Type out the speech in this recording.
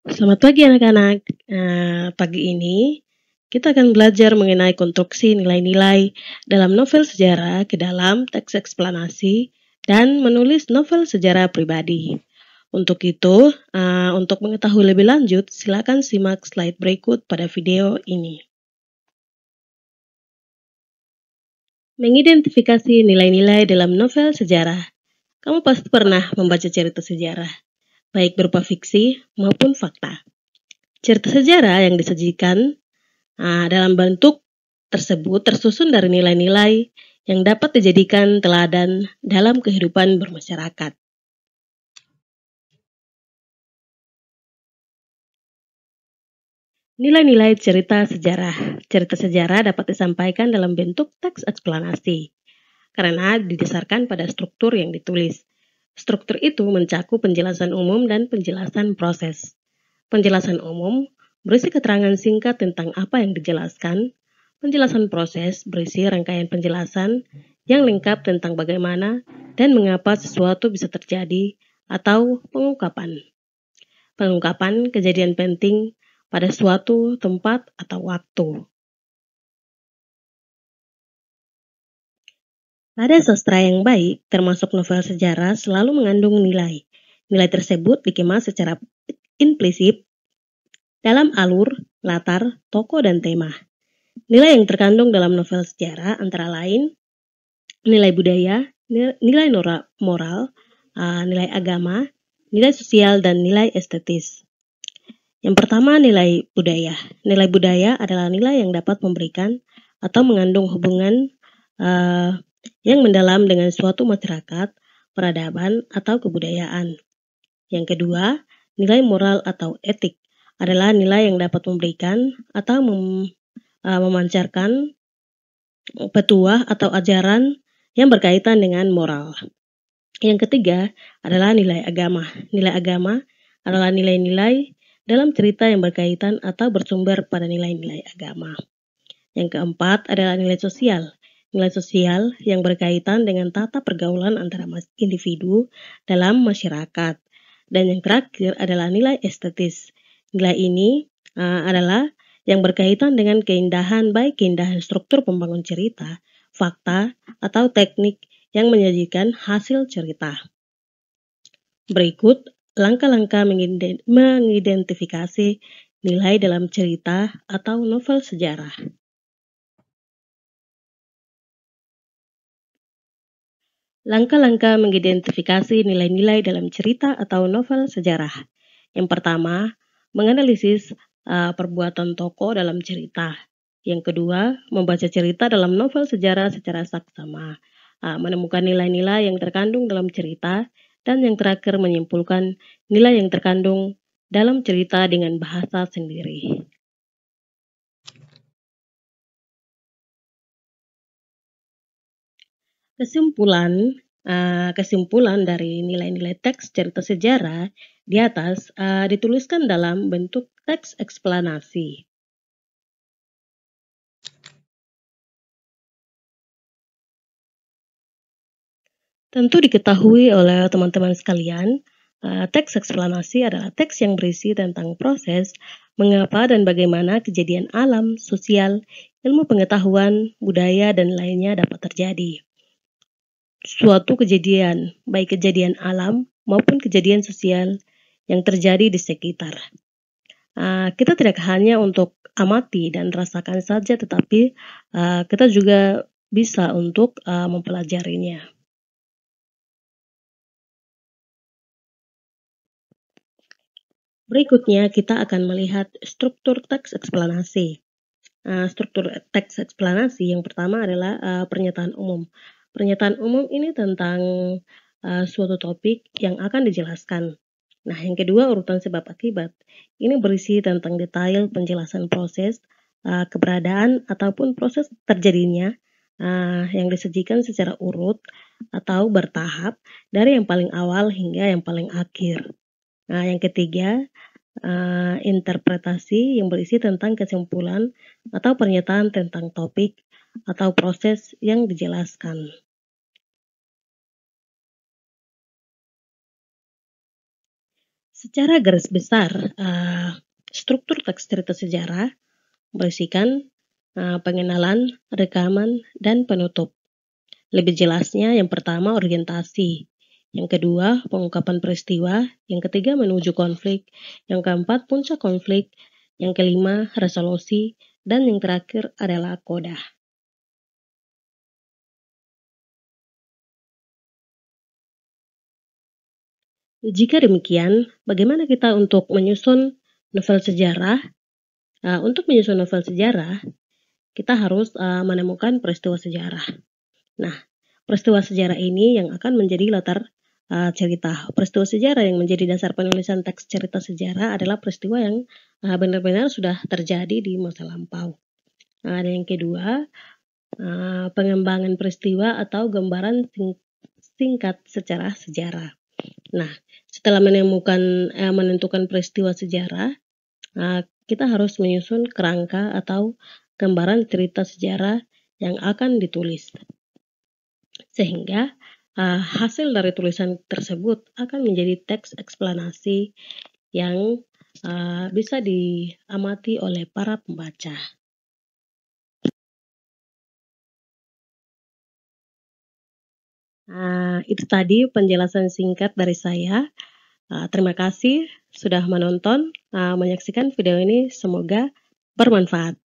Selamat pagi anak-anak. Pagi ini kita akan belajar mengenai konstruksi nilai-nilai dalam novel sejarah ke dalam teks eksplanasi dan menulis novel sejarah pribadi. Untuk itu, untuk mengetahui lebih lanjut, silakan simak slide berikut pada video ini. Mengidentifikasi nilai-nilai dalam novel sejarah. Kamu pasti pernah membaca cerita sejarah, baik berupa fiksi maupun fakta. Cerita sejarah yang disajikan dalam bentuk tersebut tersusun dari nilai-nilai yang dapat dijadikan teladan dalam kehidupan bermasyarakat. Nilai-nilai cerita sejarah. Cerita sejarah dapat disampaikan dalam bentuk teks eksplanasi karena didasarkan pada struktur yang ditulis. Struktur itu mencakup penjelasan umum dan penjelasan proses. Penjelasan umum berisi keterangan singkat tentang apa yang dijelaskan. Penjelasan proses berisi rangkaian penjelasan yang lengkap tentang bagaimana dan mengapa sesuatu bisa terjadi atau pengungkapan. Pengungkapan kejadian penting pada suatu tempat atau waktu. Pada sastra yang baik, termasuk novel sejarah, selalu mengandung nilai. Nilai tersebut dikemas secara implisit dalam alur, latar, tokoh, dan tema. Nilai yang terkandung dalam novel sejarah antara lain nilai budaya, nilai moral, nilai agama, nilai sosial, dan nilai estetis. Yang pertama, nilai budaya. Nilai budaya adalah nilai yang dapat memberikan atau mengandung hubungan yang mendalam dengan suatu masyarakat, peradaban, atau kebudayaan. Yang kedua, nilai moral atau etik adalah nilai yang dapat memberikan atau memancarkan petuah atau ajaran yang berkaitan dengan moral. Yang ketiga adalah nilai agama. Nilai agama adalah nilai-nilai dalam cerita yang berkaitan atau bersumber pada nilai-nilai agama. Yang keempat adalah nilai sosial. Nilai sosial yang berkaitan dengan tata pergaulan antara individu dalam masyarakat. Dan yang terakhir adalah nilai estetis. Nilai ini adalah yang berkaitan dengan keindahan, baik keindahan struktur pembangun cerita, fakta, atau teknik yang menyajikan hasil cerita. Berikut langkah-langkah mengidentifikasi nilai dalam cerita atau novel sejarah. Langkah-langkah mengidentifikasi nilai-nilai dalam cerita atau novel sejarah. Yang pertama, menganalisis perbuatan tokoh dalam cerita. Yang kedua, membaca cerita dalam novel sejarah secara saksama, menemukan nilai-nilai yang terkandung dalam cerita, dan yang terakhir menyimpulkan nilai yang terkandung dalam cerita dengan bahasa sendiri. Kesimpulan dari nilai-nilai teks cerita sejarah di atas dituliskan dalam bentuk teks eksplanasi. Tentu diketahui oleh teman-teman sekalian, teks eksplanasi adalah teks yang berisi tentang proses, mengapa dan bagaimana kejadian alam, sosial, ilmu pengetahuan, budaya, dan lainnya dapat terjadi. Suatu kejadian, baik kejadian alam maupun kejadian sosial yang terjadi di sekitar. Kita tidak hanya untuk amati dan rasakan saja, tetapi kita juga bisa untuk mempelajarinya. Berikutnya kita akan melihat struktur teks eksplanasi. Struktur teks eksplanasi yang pertama adalah pernyataan umum. Pernyataan umum ini tentang suatu topik yang akan dijelaskan. Nah, yang kedua urutan sebab akibat. Ini berisi tentang detail penjelasan proses, keberadaan ataupun proses terjadinya yang disajikan secara urut atau bertahap dari yang paling awal hingga yang paling akhir. Nah, yang ketiga interpretasi yang berisi tentang kesimpulan atau pernyataan tentang topik atau proses yang dijelaskan. Secara garis besar, struktur teks cerita sejarah berisikan pengenalan, rekaman, dan penutup. Lebih jelasnya, yang pertama orientasi, yang kedua pengungkapan peristiwa, yang ketiga menuju konflik, yang keempat puncak konflik, yang kelima resolusi, dan yang terakhir adalah koda. Jika demikian, bagaimana kita untuk menyusun novel sejarah? Untuk menyusun novel sejarah, kita harus menemukan peristiwa sejarah. Nah, peristiwa sejarah ini yang akan menjadi latar cerita. Peristiwa sejarah yang menjadi dasar penulisan teks cerita sejarah adalah peristiwa yang benar-benar sudah terjadi di masa lampau. Dan yang kedua, pengembangan peristiwa atau gambaran singkat secara sejarah. Nah, setelah menentukan peristiwa sejarah, kita harus menyusun kerangka atau gambaran cerita sejarah yang akan ditulis. Sehingga hasil dari tulisan tersebut akan menjadi teks eksplanasi yang bisa diamati oleh para pembaca. Itu tadi penjelasan singkat dari saya. Terima kasih sudah menonton, menyaksikan video ini. Semoga bermanfaat.